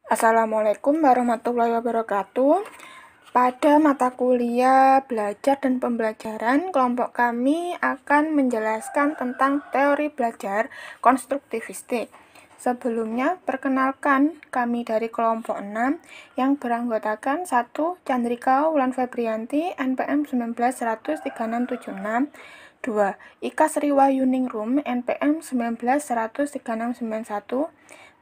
Assalamualaikum warahmatullahi wabarakatuh. Pada mata kuliah belajar dan pembelajaran, kelompok kami akan menjelaskan tentang teori belajar konstruktivistik. Sebelumnya, perkenalkan kami dari kelompok 6 yang beranggotakan 1. Chandrika Wulan Febrianti, NPM 19-13676, 2. Ika Sriwayuningrum, NPM 19-13691,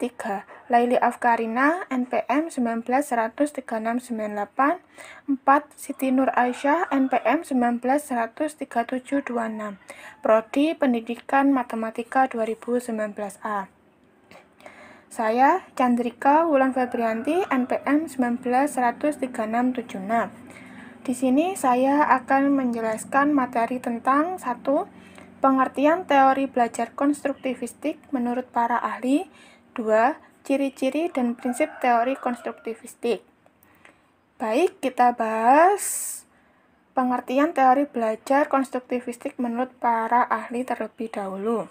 3. Laili Afkarina, NPM 19-13698, 4. Siti Nur Aisyah, NPM 19-13726, Prodi Pendidikan Matematika 2019A. Saya Chandrika Wulan Febrianti, NPM 19-13676. Di sini saya akan menjelaskan materi tentang 1. Pengertian teori belajar konstruktivistik menurut para ahli. 2. Ciri-ciri dan prinsip teori konstruktivistik. Baik, kita bahas pengertian teori belajar konstruktivistik menurut para ahli terlebih dahulu.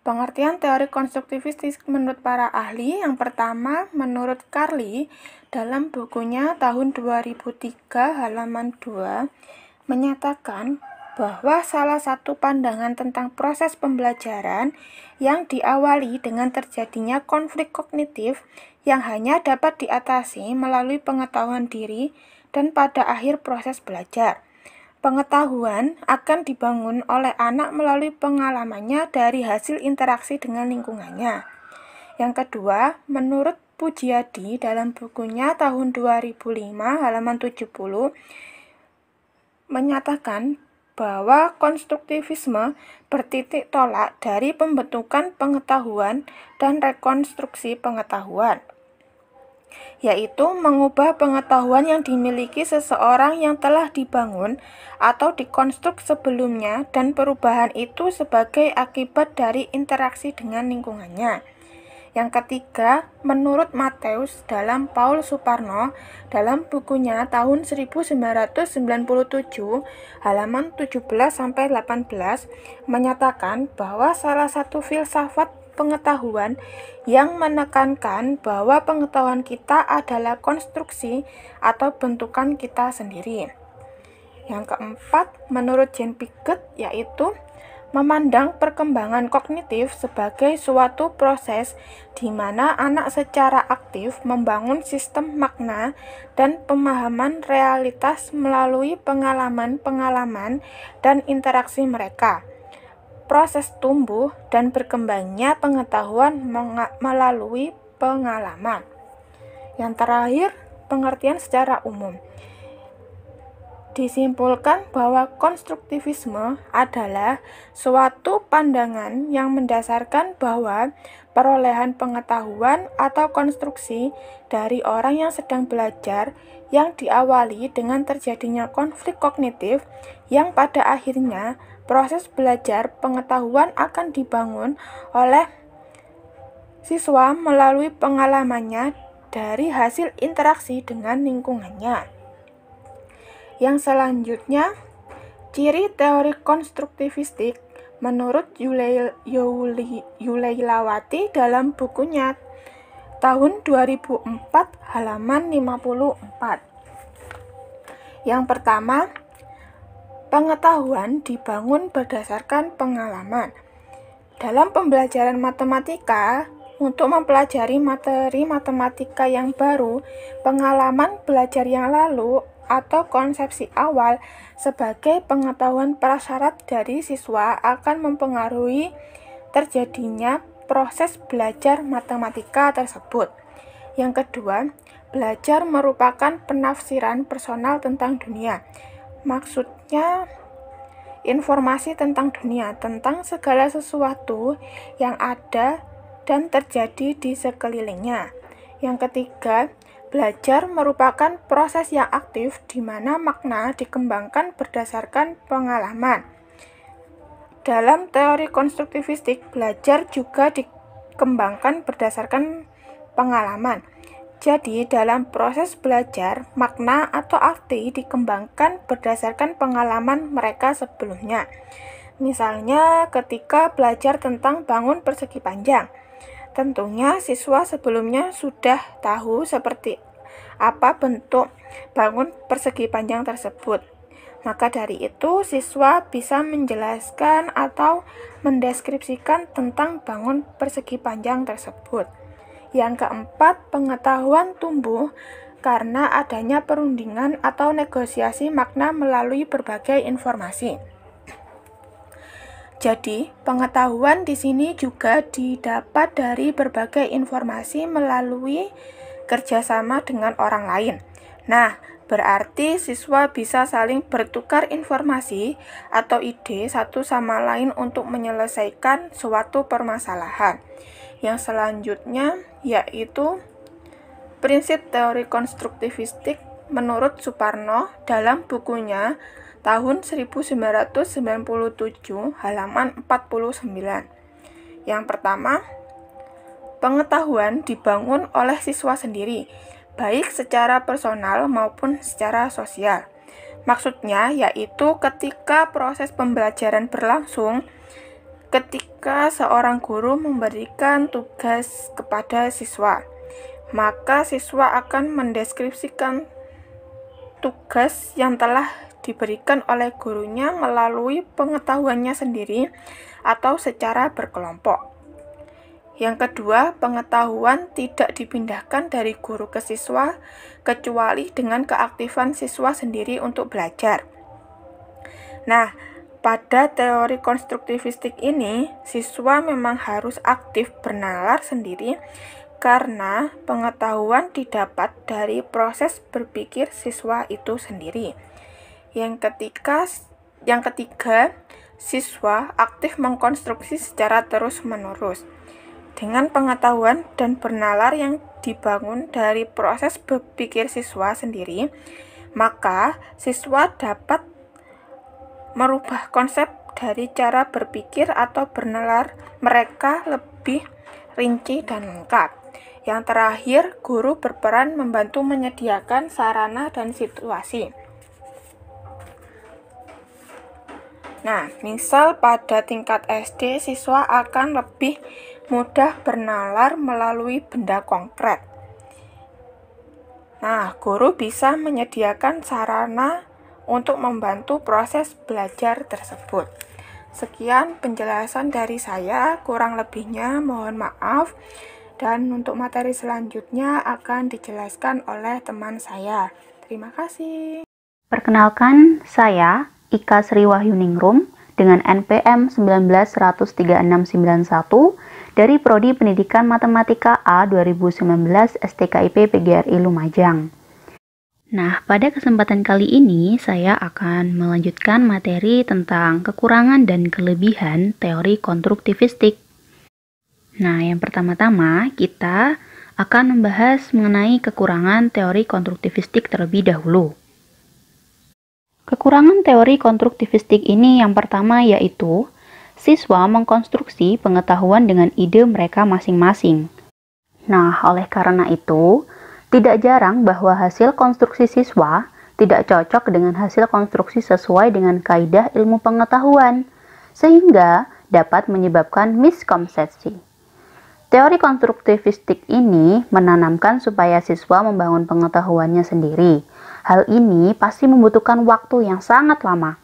Pengertian teori konstruktivistik menurut para ahli yang pertama, menurut Carly, dalam bukunya tahun 2003 halaman 2, menyatakan bahwa salah satu pandangan tentang proses pembelajaran yang diawali dengan terjadinya konflik kognitif yang hanya dapat diatasi melalui pengetahuan diri dan pada akhir proses belajar. Pengetahuan akan dibangun oleh anak melalui pengalamannya dari hasil interaksi dengan lingkungannya. Yang kedua, menurut Pujiadi dalam bukunya tahun 2005 halaman 70 menyatakan bahwa konstruktivisme bertitik tolak dari pembentukan pengetahuan dan rekonstruksi pengetahuan, yaitu mengubah pengetahuan yang dimiliki seseorang yang telah dibangun atau dikonstruk sebelumnya dan perubahan itu sebagai akibat dari interaksi dengan lingkungannya. Yang ketiga, menurut Mateus dalam Paul Suparno dalam bukunya tahun 1997 halaman 17-18 menyatakan bahwa salah satu filsafat pengetahuan yang menekankan bahwa pengetahuan kita adalah konstruksi atau bentukan kita sendiri. Yang keempat, menurut Jean Piaget, yaitu memandang perkembangan kognitif sebagai suatu proses di mana anak secara aktif membangun sistem makna dan pemahaman realitas melalui pengalaman-pengalaman dan interaksi mereka. Proses tumbuh dan berkembangnya pengetahuan melalui pengalaman. Yang terakhir, pengertian secara umum. Disimpulkan bahwa konstruktivisme adalah suatu pandangan yang mendasarkan bahwa perolehan pengetahuan atau konstruksi dari orang yang sedang belajar yang diawali dengan terjadinya konflik kognitif yang pada akhirnya proses belajar pengetahuan akan dibangun oleh siswa melalui pengalamannya dari hasil interaksi dengan lingkungannya. Yang selanjutnya, ciri teori konstruktivistik menurut Yulailawati dalam bukunya tahun 2004 halaman 54. Yang pertama, pengetahuan dibangun berdasarkan pengalaman. Dalam pembelajaran matematika, untuk mempelajari materi matematika yang baru, pengalaman belajar yang lalu atau konsepsi awal sebagai pengetahuan prasyarat dari siswa akan mempengaruhi terjadinya proses belajar matematika tersebut. Yang kedua, belajar merupakan penafsiran personal tentang dunia. Maksudnya, informasi tentang dunia, tentang segala sesuatu yang ada dan terjadi di sekelilingnya. Yang ketiga, belajar merupakan proses yang aktif di mana makna dikembangkan berdasarkan pengalaman. Dalam teori konstruktivistik, belajar juga dikembangkan berdasarkan pengalaman. Jadi, dalam proses belajar, makna atau arti dikembangkan berdasarkan pengalaman mereka sebelumnya. Misalnya, ketika belajar tentang bangun persegi panjang, Tentunya siswa sebelumnya sudah tahu seperti apa bentuk bangun persegi panjang tersebut. Maka dari itu, siswa bisa menjelaskan atau mendeskripsikan tentang bangun persegi panjang tersebut. Yang keempat, pengetahuan tumbuh karena adanya perundingan atau negosiasi makna melalui berbagai informasi. Jadi, pengetahuan di sini juga didapat dari berbagai informasi melalui kerjasama dengan orang lain. Nah, berarti siswa bisa saling bertukar informasi atau ide satu sama lain untuk menyelesaikan suatu permasalahan. Yang selanjutnya yaitu prinsip teori konstruktivistik menurut Suparno dalam bukunya tahun 1997 halaman 49. Yang pertama, pengetahuan dibangun oleh siswa sendiri, baik secara personal maupun secara sosial. Maksudnya yaitu ketika proses pembelajaran berlangsung, ketika seorang guru memberikan tugas kepada siswa, maka siswa akan mendeskripsikan tugas yang telah diberikan oleh gurunya melalui pengetahuannya sendiri atau secara berkelompok. Yang kedua, pengetahuan tidak dipindahkan dari guru ke siswa kecuali dengan keaktifan siswa sendiri untuk belajar. Nah, pada teori konstruktivistik ini, siswa memang harus aktif bernalar sendiri karena pengetahuan didapat dari proses berpikir siswa itu sendiri. Yang ketiga, siswa aktif mengkonstruksi secara terus-menerus. Dengan pengetahuan dan bernalar yang dibangun dari proses berpikir siswa sendiri, maka siswa dapat merubah konsep dari cara berpikir atau bernalar mereka lebih rinci dan lengkap. Yang terakhir, guru berperan membantu menyediakan sarana dan situasi. Nah, misal pada tingkat SD, siswa akan lebih mudah bernalar melalui benda konkret. Nah, guru bisa menyediakan sarana untuk membantu proses belajar tersebut. Sekian penjelasan dari saya, kurang lebihnya mohon maaf. Dan untuk materi selanjutnya akan dijelaskan oleh teman saya. Terima kasih. Perkenalkan, saya Ika Sri Wahyuningrum dengan NPM 1913691 dari Prodi Pendidikan Matematika A 2019 STKIP PGRI Lumajang. Nah, pada kesempatan kali ini saya akan melanjutkan materi tentang kekurangan dan kelebihan teori konstruktivistik. Nah, yang pertama-tama kita akan membahas mengenai kekurangan teori konstruktivistik terlebih dahulu. Kekurangan teori konstruktivistik ini yang pertama yaitu siswa mengkonstruksi pengetahuan dengan ide mereka masing-masing. Nah, oleh karena itu, tidak jarang bahwa hasil konstruksi siswa tidak cocok dengan hasil konstruksi sesuai dengan kaidah ilmu pengetahuan, sehingga dapat menyebabkan miskonsepsi. Teori konstruktivistik ini menanamkan supaya siswa membangun pengetahuannya sendiri. Hal ini pasti membutuhkan waktu yang sangat lama.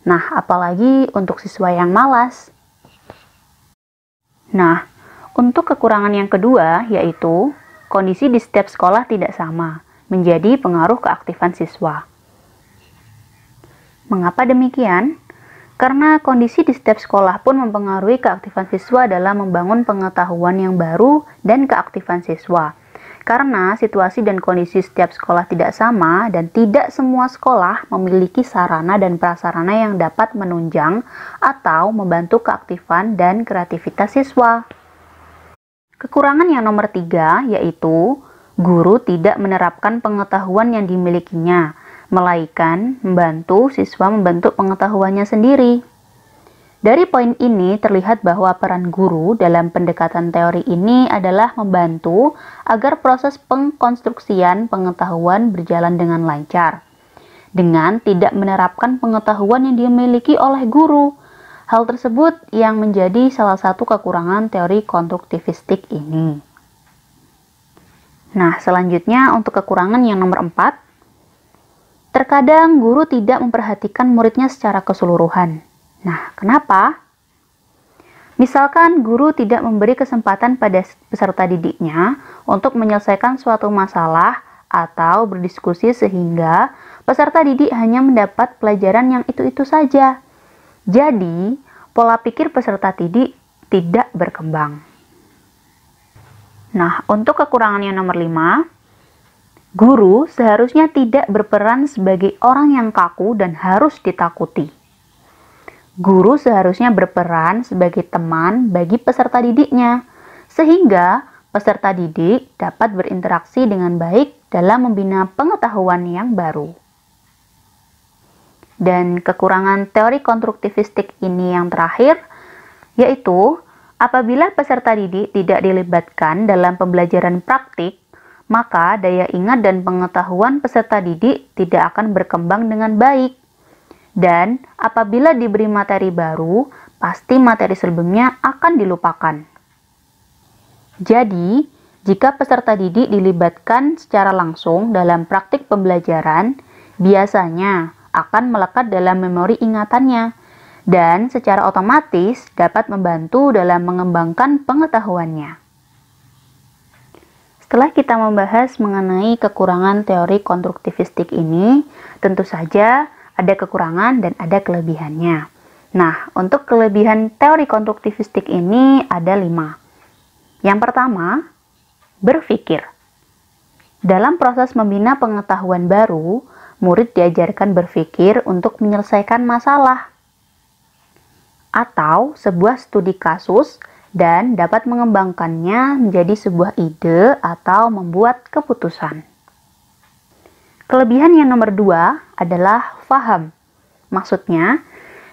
Nah, apalagi untuk siswa yang malas. Nah, untuk kekurangan yang kedua yaitu kondisi di setiap sekolah tidak sama, menjadi pengaruh keaktifan siswa. Mengapa demikian? Karena kondisi di setiap sekolah pun mempengaruhi keaktifan siswa dalam membangun pengetahuan yang baru dan keaktifan siswa. Karena situasi dan kondisi setiap sekolah tidak sama dan tidak semua sekolah memiliki sarana dan prasarana yang dapat menunjang atau membantu keaktifan dan kreativitas siswa. Kekurangan yang nomor 3 yaitu guru tidak menerapkan pengetahuan yang dimilikinya, melainkan membantu siswa membentuk pengetahuannya sendiri. Dari poin ini terlihat bahwa peran guru dalam pendekatan teori ini adalah membantu agar proses pengkonstruksian pengetahuan berjalan dengan lancar. Dengan tidak menerapkan pengetahuan yang dimiliki oleh guru, Hal tersebut yang menjadi salah satu kekurangan teori konstruktivistik ini. Nah, selanjutnya untuk kekurangan yang nomor 4, terkadang guru tidak memperhatikan muridnya secara keseluruhan. Nah, kenapa? Misalkan guru tidak memberi kesempatan pada peserta didiknya untuk menyelesaikan suatu masalah atau berdiskusi sehingga peserta didik hanya mendapat pelajaran yang itu-itu saja. Jadi, pola pikir peserta didik tidak berkembang. Nah, untuk kekurangan yang nomor 5, guru seharusnya tidak berperan sebagai orang yang kaku dan harus ditakuti. Guru seharusnya berperan sebagai teman bagi peserta didiknya, sehingga peserta didik dapat berinteraksi dengan baik dalam membina pengetahuan yang baru. Dan kekurangan teori konstruktivistik ini yang terakhir, yaitu apabila peserta didik tidak dilibatkan dalam pembelajaran praktik, maka daya ingat dan pengetahuan peserta didik tidak akan berkembang dengan baik. Dan apabila diberi materi baru, pasti materi sebelumnya akan dilupakan. Jadi, jika peserta didik dilibatkan secara langsung dalam praktik pembelajaran, biasanya akan melekat dalam memori ingatannya dan secara otomatis dapat membantu dalam mengembangkan pengetahuannya. Setelah kita membahas mengenai kekurangan teori konstruktivistik ini, tentu saja ada kekurangan dan ada kelebihannya. Nah, untuk kelebihan teori konstruktivistik ini ada 5. Yang pertama, berpikir. Dalam proses membina pengetahuan baru, murid diajarkan berpikir untuk menyelesaikan masalah atau sebuah studi kasus dan dapat mengembangkannya menjadi sebuah ide atau membuat keputusan. Kelebihan yang nomor 2 adalah paham. Maksudnya,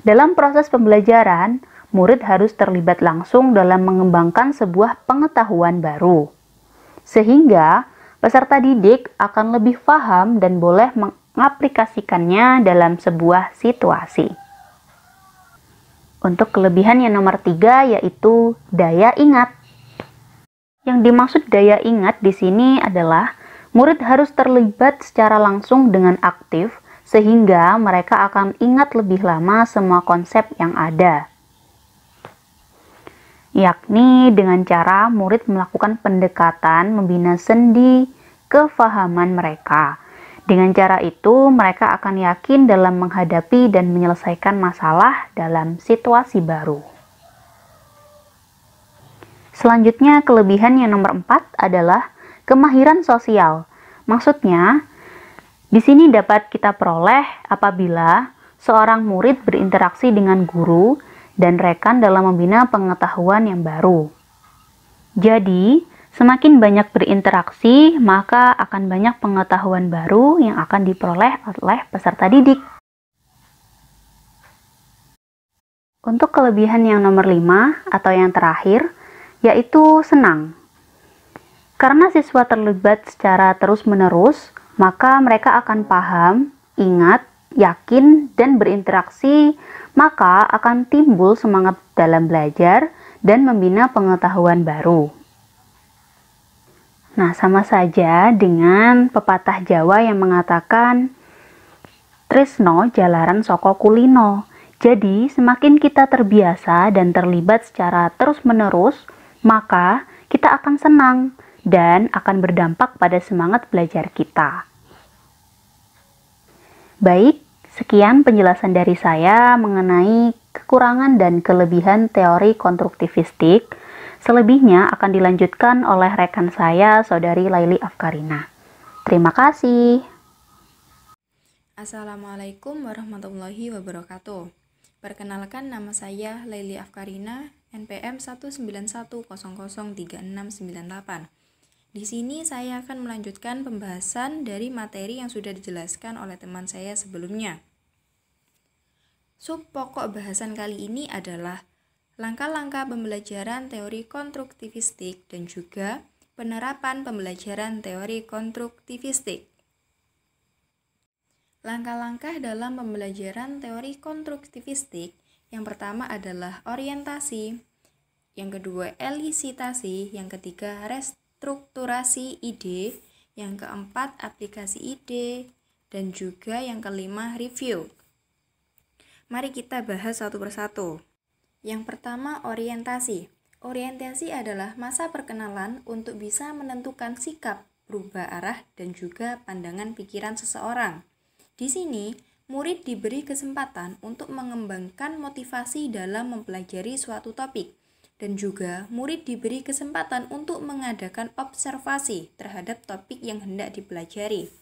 dalam proses pembelajaran, murid harus terlibat langsung dalam mengembangkan sebuah pengetahuan baru. Sehingga, peserta didik akan lebih paham dan boleh mengaplikasikannya dalam sebuah situasi. Untuk kelebihan yang nomor 3 yaitu daya ingat. Yang dimaksud daya ingat di sini adalah murid harus terlibat secara langsung dengan aktif sehingga mereka akan ingat lebih lama semua konsep yang ada. Yakni dengan cara murid melakukan pendekatan membina sendi kefahaman mereka. Dengan cara itu, mereka akan yakin dalam menghadapi dan menyelesaikan masalah dalam situasi baru. Selanjutnya, kelebihan yang nomor 4 adalah kemahiran sosial. Maksudnya, di sini dapat kita peroleh apabila seorang murid berinteraksi dengan guru dan rekan dalam membina pengetahuan yang baru. Jadi, semakin banyak berinteraksi, maka akan banyak pengetahuan baru yang akan diperoleh oleh peserta didik. Untuk kelebihan yang nomor 5 atau yang terakhir, yaitu senang. Karena siswa terlibat secara terus-menerus, maka mereka akan paham, ingat, yakin, dan berinteraksi, maka akan timbul semangat dalam belajar dan membina pengetahuan baru. Nah, sama saja dengan pepatah Jawa yang mengatakan Tresno jalaran saka kulino. Jadi, semakin kita terbiasa dan terlibat secara terus-menerus, maka kita akan senang dan akan berdampak pada semangat belajar kita. Baik, sekian penjelasan dari saya mengenai kekurangan dan kelebihan teori konstruktivistik. Selebihnya akan dilanjutkan oleh rekan saya, Saudari Laili Afkarina. Terima kasih. Assalamualaikum warahmatullahi wabarakatuh. Perkenalkan, nama saya Laili Afkarina, NPM 191003698. Di sini saya akan melanjutkan pembahasan dari materi yang sudah dijelaskan oleh teman saya sebelumnya. Sub pokok bahasan kali ini adalah langkah-langkah pembelajaran teori konstruktivistik dan juga penerapan pembelajaran teori konstruktivistik. Langkah-langkah dalam pembelajaran teori konstruktivistik Yang pertama adalah orientasi, yang kedua elisitasi, yang ketiga restrukturasi ide, yang keempat aplikasi ide, dan juga yang kelima review. Mari kita bahas satu persatu. Yang pertama, orientasi. Orientasi adalah masa perkenalan untuk bisa menentukan sikap, berubah arah, dan juga pandangan pikiran seseorang. Di sini, murid diberi kesempatan untuk mengembangkan motivasi dalam mempelajari suatu topik, dan juga murid diberi kesempatan untuk mengadakan observasi terhadap topik yang hendak dipelajari.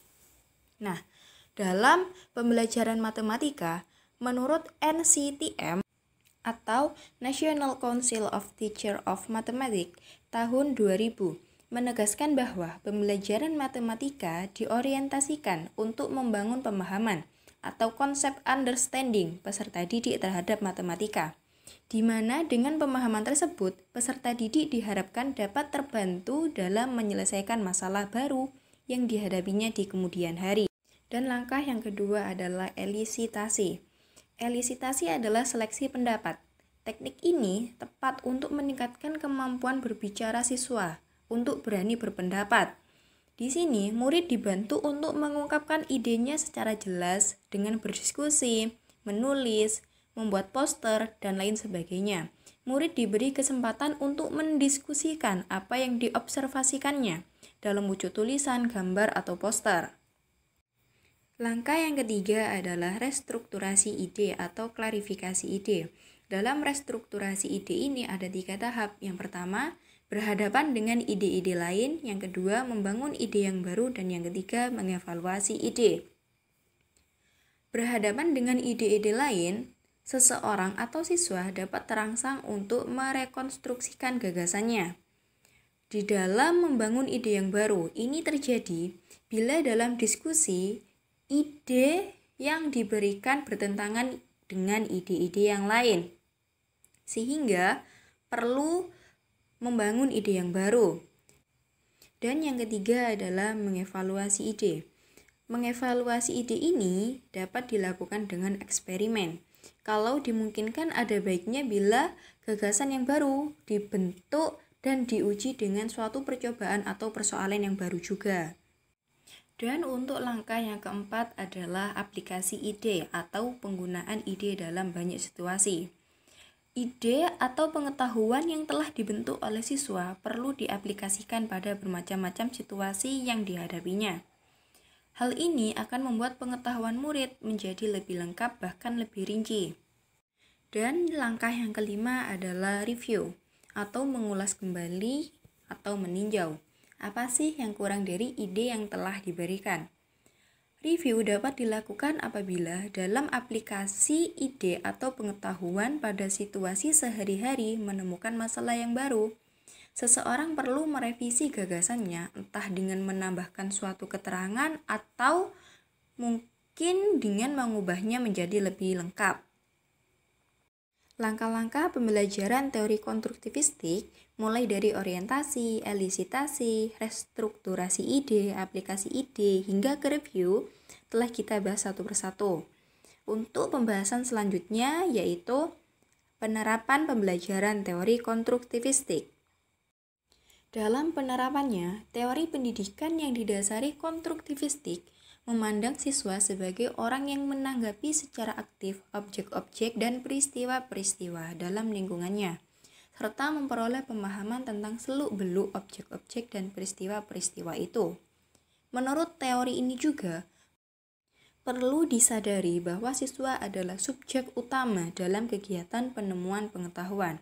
Nah, dalam pembelajaran matematika, menurut NCTM atau National Council of Teachers of Mathematics tahun 2000 menegaskan bahwa pembelajaran matematika diorientasikan untuk membangun pemahaman atau konsep understanding peserta didik terhadap matematika, di mana dengan pemahaman tersebut peserta didik diharapkan dapat terbantu dalam menyelesaikan masalah baru yang dihadapinya di kemudian hari. Dan langkah yang kedua adalah elisitasi. Elisitasi adalah seleksi pendapat. Teknik ini tepat untuk meningkatkan kemampuan berbicara siswa untuk berani berpendapat. Di sini, murid dibantu untuk mengungkapkan idenya secara jelas dengan berdiskusi, menulis, membuat poster, dan lain sebagainya. Murid diberi kesempatan untuk mendiskusikan apa yang diobservasikannya dalam wujud tulisan, gambar, atau poster. Langkah yang ketiga adalah restrukturasi ide atau klarifikasi ide. Dalam restrukturasi ide ini ada 3 tahap. Yang pertama, berhadapan dengan ide-ide lain. Yang kedua, membangun ide yang baru. Dan yang ketiga, mengevaluasi ide. Berhadapan dengan ide-ide lain, seseorang atau siswa dapat terangsang untuk merekonstruksikan gagasannya. Di dalam membangun ide yang baru, ini terjadi bila dalam diskusi, ide yang diberikan bertentangan dengan ide-ide yang lain, sehingga perlu membangun ide yang baru. Dan yang ketiga adalah mengevaluasi ide. Mengevaluasi ide ini dapat dilakukan dengan eksperimen. Kalau dimungkinkan ada baiknya bila gagasan yang baru dibentuk dan diuji dengan suatu percobaan atau persoalan yang baru juga. Dan untuk langkah yang keempat adalah aplikasi ide atau penggunaan ide dalam banyak situasi. Ide atau pengetahuan yang telah dibentuk oleh siswa perlu diaplikasikan pada bermacam-macam situasi yang dihadapinya. Hal ini akan membuat pengetahuan murid menjadi lebih lengkap bahkan lebih rinci. Dan langkah yang kelima adalah review atau mengulas kembali atau meninjau. Apa sih yang kurang dari ide yang telah diberikan? Review dapat dilakukan apabila dalam aplikasi ide atau pengetahuan pada situasi sehari-hari menemukan masalah yang baru. Seseorang perlu merevisi gagasannya, entah dengan menambahkan suatu keterangan atau mungkin dengan mengubahnya menjadi lebih lengkap. Langkah-langkah pembelajaran teori konstruktivistik mulai dari orientasi, elisitasi, restrukturasi ide, aplikasi ide, hingga ke review telah kita bahas satu persatu. Untuk pembahasan selanjutnya yaitu penerapan pembelajaran teori konstruktivistik. Dalam penerapannya, teori pendidikan yang didasari konstruktivistik memandang siswa sebagai orang yang menanggapi secara aktif objek-objek dan peristiwa-peristiwa dalam lingkungannya, serta memperoleh pemahaman tentang seluk-beluk objek-objek dan peristiwa-peristiwa itu. Menurut teori ini juga, perlu disadari bahwa siswa adalah subjek utama dalam kegiatan penemuan pengetahuan.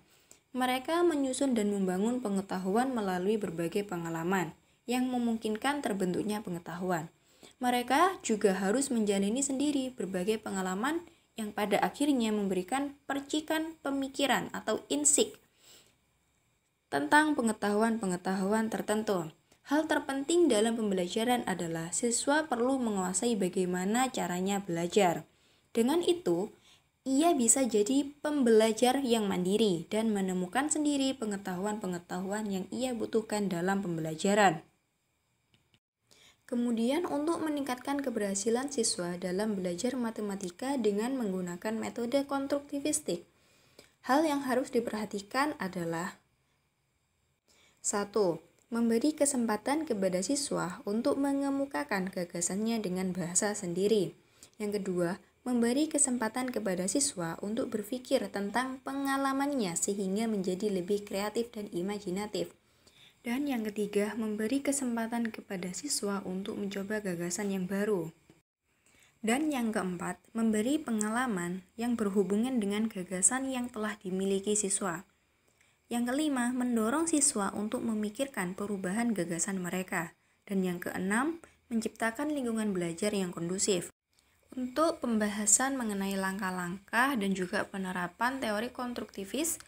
Mereka menyusun dan membangun pengetahuan melalui berbagai pengalaman yang memungkinkan terbentuknya pengetahuan. Mereka juga harus menjalani sendiri berbagai pengalaman yang pada akhirnya memberikan percikan pemikiran atau insight tentang pengetahuan-pengetahuan tertentu. Hal terpenting dalam pembelajaran adalah siswa perlu menguasai bagaimana caranya belajar. Dengan itu, ia bisa jadi pembelajar yang mandiri dan menemukan sendiri pengetahuan-pengetahuan yang ia butuhkan dalam pembelajaran. Kemudian untuk meningkatkan keberhasilan siswa dalam belajar matematika dengan menggunakan metode konstruktivistik, Hal yang harus diperhatikan adalah 1. Memberi kesempatan kepada siswa untuk mengemukakan gagasannya dengan bahasa sendiri. Yang kedua, memberi kesempatan kepada siswa untuk berpikir tentang pengalamannya sehingga menjadi lebih kreatif dan imajinatif. Dan yang ketiga, memberi kesempatan kepada siswa untuk mencoba gagasan yang baru. Dan yang keempat, memberi pengalaman yang berhubungan dengan gagasan yang telah dimiliki siswa. Yang kelima, mendorong siswa untuk memikirkan perubahan gagasan mereka. Dan yang keenam, menciptakan lingkungan belajar yang kondusif. Untuk pembahasan mengenai langkah-langkah dan juga penerapan teori konstruktivis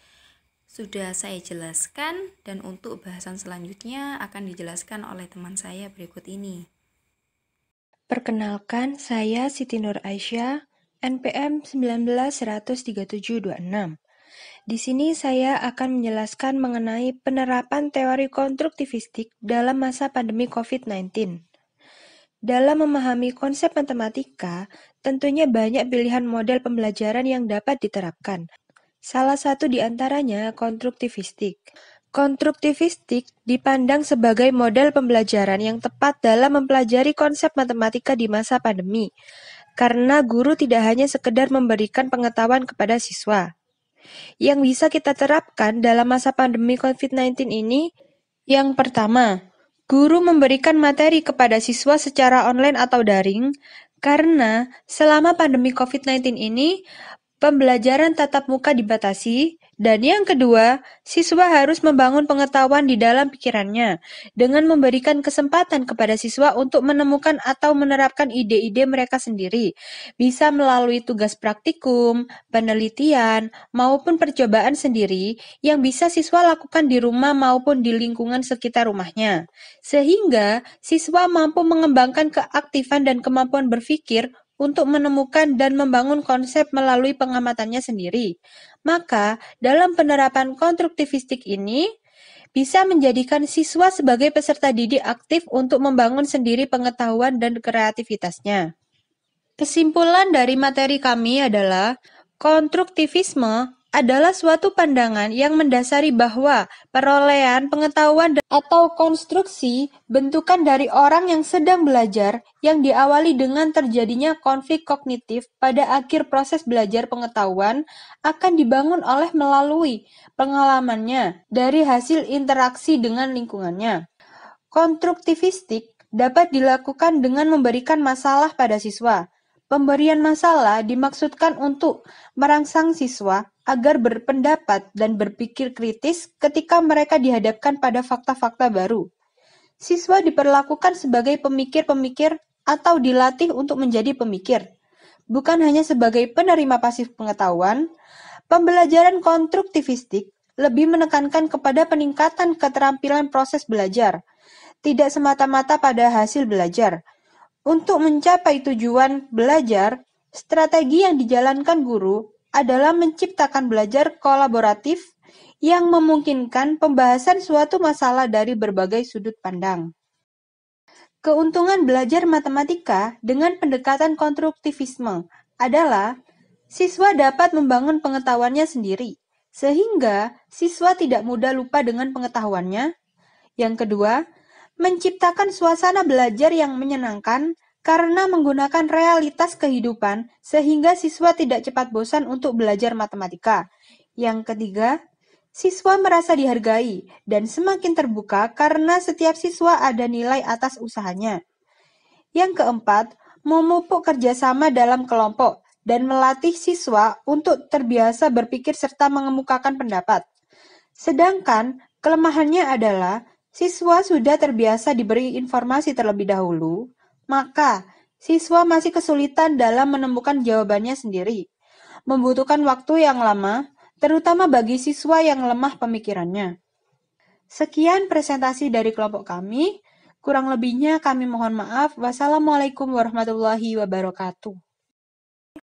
sudah saya jelaskan, dan untuk bahasan selanjutnya akan dijelaskan oleh teman saya berikut ini. Perkenalkan, saya Siti Nur Aisyah, NPM 19-13726. Di sini saya akan menjelaskan mengenai penerapan teori konstruktivistik dalam masa pandemi COVID-19. Dalam memahami konsep matematika, tentunya banyak pilihan model pembelajaran yang dapat diterapkan. Salah satu di antaranya konstruktivistik. Konstruktivistik dipandang sebagai model pembelajaran yang tepat dalam mempelajari konsep matematika di masa pandemi, karena guru tidak hanya sekedar memberikan pengetahuan kepada siswa. Yang bisa kita terapkan dalam masa pandemi COVID-19 ini, yang pertama, guru memberikan materi kepada siswa secara online atau daring, karena selama pandemi COVID-19 ini, pembelajaran tatap muka dibatasi. Dan yang kedua, siswa harus membangun pengetahuan di dalam pikirannya, dengan memberikan kesempatan kepada siswa untuk menemukan atau menerapkan ide-ide mereka sendiri, bisa melalui tugas praktikum, penelitian, maupun percobaan sendiri yang bisa siswa lakukan di rumah maupun di lingkungan sekitar rumahnya, sehingga siswa mampu mengembangkan keaktifan dan kemampuan berpikir untuk menemukan dan membangun konsep melalui pengamatannya sendiri. Maka, dalam penerapan konstruktivistik ini, bisa menjadikan siswa sebagai peserta didik aktif untuk membangun sendiri pengetahuan dan kreativitasnya. Kesimpulan dari materi kami adalah, konstruktivisme adalah suatu pandangan yang mendasari bahwa perolehan pengetahuan atau konstruksi bentukan dari orang yang sedang belajar yang diawali dengan terjadinya konflik kognitif pada akhir proses belajar pengetahuan akan dibangun oleh melalui pengalamannya dari hasil interaksi dengan lingkungannya. Konstruktivistik dapat dilakukan dengan memberikan masalah pada siswa. Pemberian masalah dimaksudkan untuk merangsang siswa agar berpendapat dan berpikir kritis ketika mereka dihadapkan pada fakta-fakta baru. Siswa diperlakukan sebagai pemikir-pemikir atau dilatih untuk menjadi pemikir, bukan hanya sebagai penerima pasif pengetahuan. Pembelajaran konstruktivistik lebih menekankan kepada peningkatan keterampilan proses belajar, tidak semata-mata pada hasil belajar. Untuk mencapai tujuan belajar, strategi yang dijalankan guru adalah menciptakan belajar kolaboratif yang memungkinkan pembahasan suatu masalah dari berbagai sudut pandang. Keuntungan belajar matematika dengan pendekatan konstruktivisme adalah siswa dapat membangun pengetahuannya sendiri, sehingga siswa tidak mudah lupa dengan pengetahuannya. Yang kedua, menciptakan suasana belajar yang menyenangkan karena menggunakan realitas kehidupan sehingga siswa tidak cepat bosan untuk belajar matematika. Yang ketiga, siswa merasa dihargai dan semakin terbuka karena setiap siswa ada nilai atas usahanya. Yang keempat, memupuk kerjasama dalam kelompok dan melatih siswa untuk terbiasa berpikir serta mengemukakan pendapat. Sedangkan kelemahannya adalah siswa sudah terbiasa diberi informasi terlebih dahulu, maka siswa masih kesulitan dalam menemukan jawabannya sendiri, membutuhkan waktu yang lama, terutama bagi siswa yang lemah pemikirannya. Sekian presentasi dari kelompok kami, kurang lebihnya kami mohon maaf. Wassalamualaikum warahmatullahi wabarakatuh.